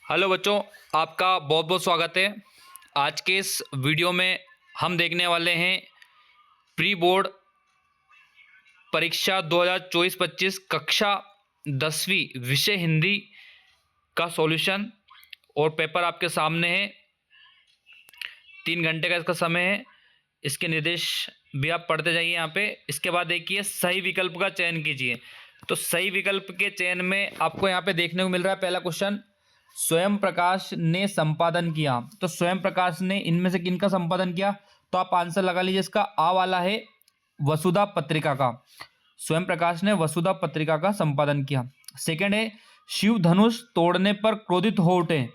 Hello बच्चों, आपका बहुत बहुत स्वागत है। आज के इस वीडियो में हम देखने वाले हैं प्री बोर्ड परीक्षा 2024-25 कक्षा 10वीं विषय हिंदी का सॉल्यूशन। और पेपर आपके सामने है। 3 घंटे का इसका समय है। इसके निर्देश भी आप पढ़ते जाइए यहाँ पे। इसके बाद देखिए सही विकल्प का चयन कीजिए। तो सही विकल्प के चयन में आपको यहाँ पे देखने को मिल रहा है पहला क्वेश्चन, स्वयं प्रकाश ने संपादन किया। तो स्वयं प्रकाश ने इनमें से किन का संपादन किया? तो आप आंसर लगा लीजिए। इसका आ वाला है वसुधा पत्रिका का। स्वयं प्रकाश ने वसुधा पत्रिका का संपादन किया। सेकंड है शिव धनुष तोड़ने पर क्रोधित हो उठे।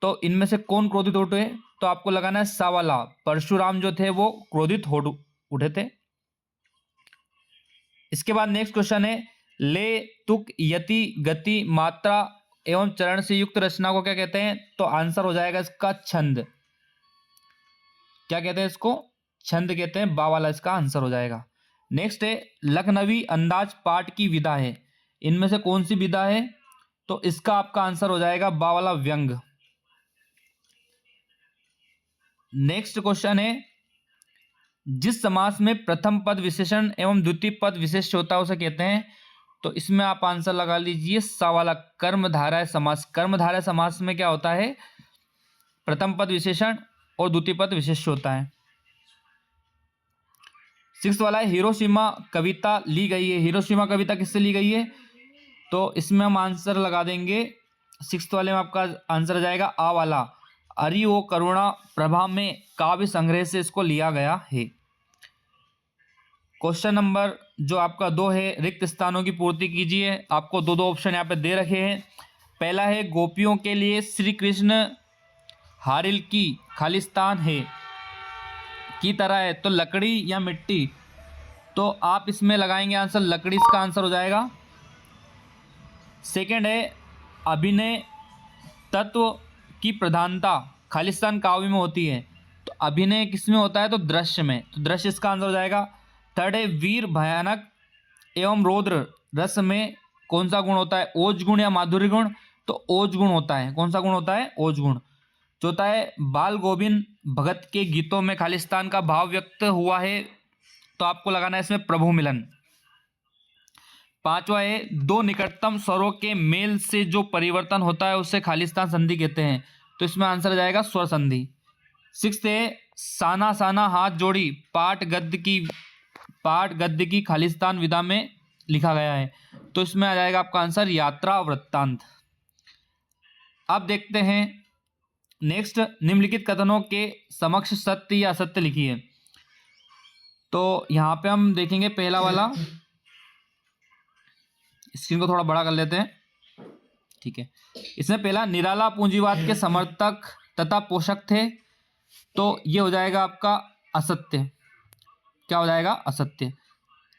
तो इनमें से कौन क्रोधित हो उठे? तो आपको लगाना है सा वाला, परशुराम जो थे वो क्रोधित हो उठे थे। इसके बाद नेक्स्ट क्वेश्चन है ले तुक यति गति मात्रा एवं चरण से युक्त रचना को क्या कहते हैं? तो आंसर हो जाएगा इसका छंद। क्या कहते हैं इसको? छंद कहते हैं। बा वाला इसका आंसर हो जाएगा। नेक्स्ट है लखनवी अंदाज पाठ की विधा है। इनमें से कौन सी विधा है? तो इसका आपका आंसर हो जाएगा बा वाला व्यंग। नेक्स्ट क्वेश्चन है जिस समास में प्रथम पद विशेषण एवं द्वितीय पद विशेष होता है उसे कहते हैं। तो इसमें आप आंसर लगा लीजिए सा वाला, कर्मधारय समास। कर्मधारय समास में क्या होता है? प्रथम पद विशेषण और द्वितीय पद विशेष होता है। 6 वाला है हिरोशिमा कविता ली गई है। हिरोशिमा कविता किससे ली गई है? तो इसमें हम आंसर लगा देंगे 6 वाले में आपका आंसर आ जाएगा आ वाला, अरि ओ करुणा प्रभा में काव्य संग्रह से इसको लिया गया है। क्वेश्चन नंबर जो आपका 2 है रिक्त स्थानों की पूर्ति कीजिए। आपको दो ऑप्शन यहाँ पे दे रखे हैं। पहला है गोपियों के लिए श्री कृष्ण हारिल की खालिस्तान है की तरह है। तो लकड़ी या मिट्टी? तो आप इसमें लगाएंगे आंसर लकड़ी, इसका आंसर हो जाएगा। सेकंड है अभिनय तत्व की प्रधानता खालिस्तान काव्य में होती है। तो अभिनय किसमें होता है? तो दृश्य में। तो दृश्य इसका आंसर हो जाएगा। थर्ड है वीर भयानक एवं रौद्र रस में कौन सा गुण होता है? ओज गुण या माधुर्य गुण? तो ओज गुण होता है। कौन सा गुण होता है? ओज गुण। चौथा है बाल गोविंद भगत के गीतों में खालिस्तान का भाव व्यक्त हुआ है। तो आपको लगाना है इसमें प्रभु मिलन। 5वां है दो निकटतम स्वरों के मेल से जो परिवर्तन होता है उसे खालिस्तान संधि कहते हैं। तो इसमें आंसर आ जाएगा स्वर संधि। 6 है साना साना हाथ जोड़ी पाठ गद्य की खालिस्तान विधा में लिखा गया है। तो इसमें आ जाएगा आपका आंसर यात्रा वृत्तांत। अब देखते हैं नेक्स्ट, निम्नलिखित कथनों के समक्ष सत्य या असत्य लिखिए। तो यहां पे हम देखेंगे पहला वाला, स्क्रीन को थोड़ा बड़ा कर लेते हैं, ठीक है। इसमें पहला निराला पूंजीवाद के समर्थक तथा पोषक थे। तो ये हो जाएगा आपका असत्य। क्या हो जाएगा? असत्य।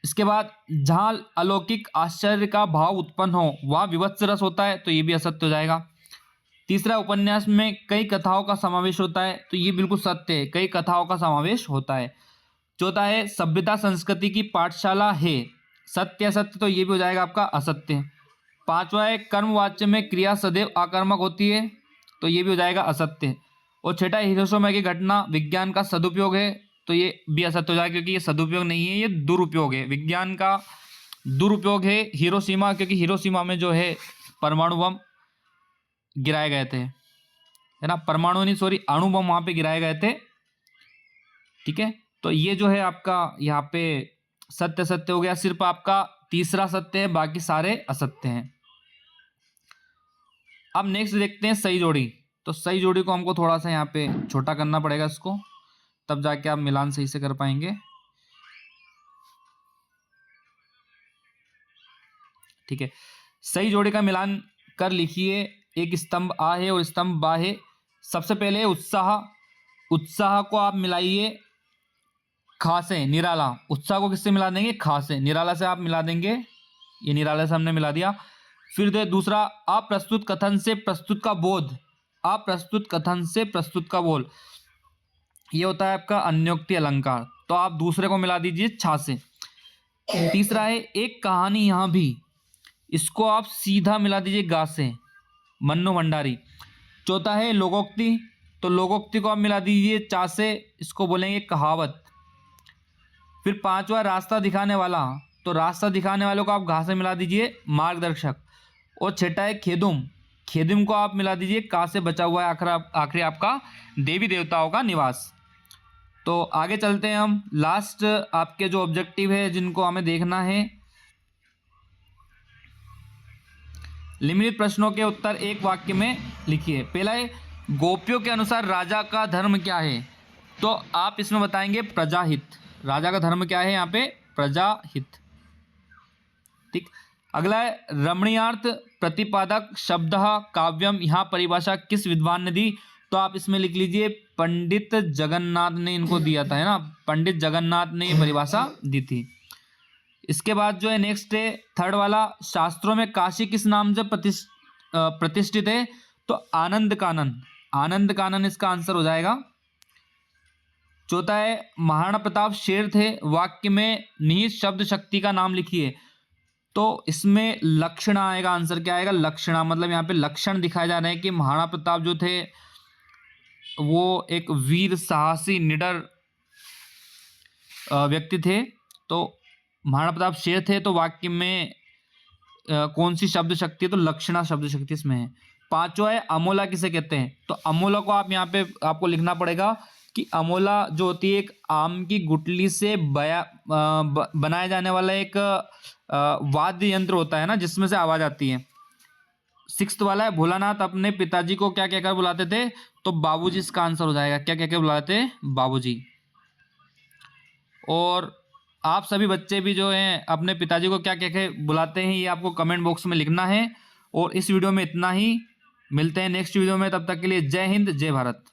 इसके बाद जहां अलौकिक आश्चर्य का भाव उत्पन्न हो वहां विवत्स रस होता है। तो ये भी असत्य हो जाएगा। तीसरा उपन्यास में कई कथाओं का समावेश होता है। तो ये बिल्कुल सत्य है, कई कथाओं का समावेश होता है। चौथा है सभ्यता संस्कृति की पाठशाला है। सत्य असत्य? तो ये भी हो जाएगा आपका असत्य। 5वां है कर्मवाच्य में क्रिया सदैव आकर्मक होती है। तो ये भी हो जाएगा असत्य। और 6ठा हिरोशिमा की घटना विज्ञान का सदुपयोग है। तो ये भी असत्य हो जाएगा क्योंकि ये सदुपयोग नहीं है, ये दुरुपयोग है। विज्ञान का दुरुपयोग है हिरोशिमा, क्योंकि हिरोशिमा में जो है परमाणु बम गिराए गए थे, है ना। परमाणु नहीं, सॉरी, अणु बम वहां पे गिराए गए थे, ठीक है। तो ये जो है आपका यहाँ पे सत्य सत्य हो गया। सिर्फ आपका तीसरा सत्य है, बाकी सारे असत्य हैं। अब नेक्स्ट देखते हैं सही जोड़ी। तो सही जोड़ी को हमको थोड़ा सा यहाँ पे छोटा करना पड़ेगा इसको, तब जाके आप मिलान सही से कर पाएंगे, ठीक है। सही जोड़ी का मिलान कर लिखिए। एक स्तंभ आ है और स्तंभ बा है। सबसे पहले उत्साह, उत्साह को आप मिलाइए खा से। निराला, उत्साह को किससे मिला देंगे? खा से। निराला से आप मिला देंगे, ये निराला से हमने मिला दिया। फिर दे दूसरा अप्रस्तुत कथन से प्रस्तुत का बोध। अप्रस्तुत कथन से प्रस्तुत का बोध, ये होता है आपका अन्योक्ति अलंकार। तो आप दूसरे को मिला दीजिए छा से। तीसरा है एक कहानी यहां भी, इसको आप सीधा मिला दीजिए गा से, मन्नू भंडारी। चौथा है लोकोक्ति, तो लोकोक्ति को आप मिला दीजिए चा से, इसको बोलेंगे कहावत। फिर पांचवा रास्ता दिखाने वाला, तो रास्ता दिखाने वालों को आप घा से मिला दीजिए मार्गदर्शक। और छठा है खेदुम, खेदुम को आप मिला दीजिए का से बचा हुआ है आखिरी आपका देवी देवताओं का निवास। तो आगे चलते हैं हम, लास्ट आपके जो ऑब्जेक्टिव है जिनको हमें देखना है, निम्नलिखित प्रश्नों के उत्तर एक वाक्य में लिखिए। पहला है गोपियों के अनुसार राजा का धर्म क्या है, तो आप इसमें बताएंगे प्रजाहित। राजा का धर्म क्या है यहाँ पे, प्रजाहित। ठीक। अगला है रमणीयार्थ प्रतिपादक शब्द काव्यम, यहाँ परिभाषा किस विद्वान ने दी, तो आप इसमें लिख लीजिए पंडित जगन्नाथ ने इनको दिया था, है ना, पंडित जगन्नाथ ने ये परिभाषा दी थी। इसके बाद जो है नेक्स्ट है थर्ड वाला, शास्त्रों में काशी किस नाम से प्रतिष्ठित है, तो आनंद कानन, आनंद कानन इसका आंसर हो जाएगा। चौथा है महाराणा प्रताप शेर थे, वाक्य में निहित शब्द शक्ति का नाम लिखिए, तो इसमें लक्षण आएगा, आंसर क्या आएगा, लक्षणा। मतलब यहाँ पे लक्षण दिखाए जा रहे हैं कि महाराणा प्रताप जो थे वो एक वीर साहसी निडर व्यक्ति थे। तो महाराणा प्रताप शेर थे, तो वाक्य में कौन सी शब्द शक्ति है, तो लक्षणा शब्द शक्ति इसमें है। पांचवा है अमोला किसे कहते हैं, तो अमोला को आप यहाँ पे आपको लिखना पड़ेगा कि अमोला जो होती है एक आम की गुठली से बनाया जाने वाला एक वाद्य यंत्र होता है ना, जिसमें से आवाज आती है। सिक्स्थ वाला है भोलानाथ अपने पिताजी को क्या कहकर बुलाते थे, तो बाबूजी इसका आंसर हो जाएगा। क्या कहकर बुलाते थे, बाबूजी। और आप सभी बच्चे भी जो हैं अपने पिताजी को क्या कहकर बुलाते हैं, ये आपको कमेंट बॉक्स में लिखना है। और इस वीडियो में इतना ही, मिलते हैं नेक्स्ट वीडियो में, तब तक के लिए जय हिंद जय भारत।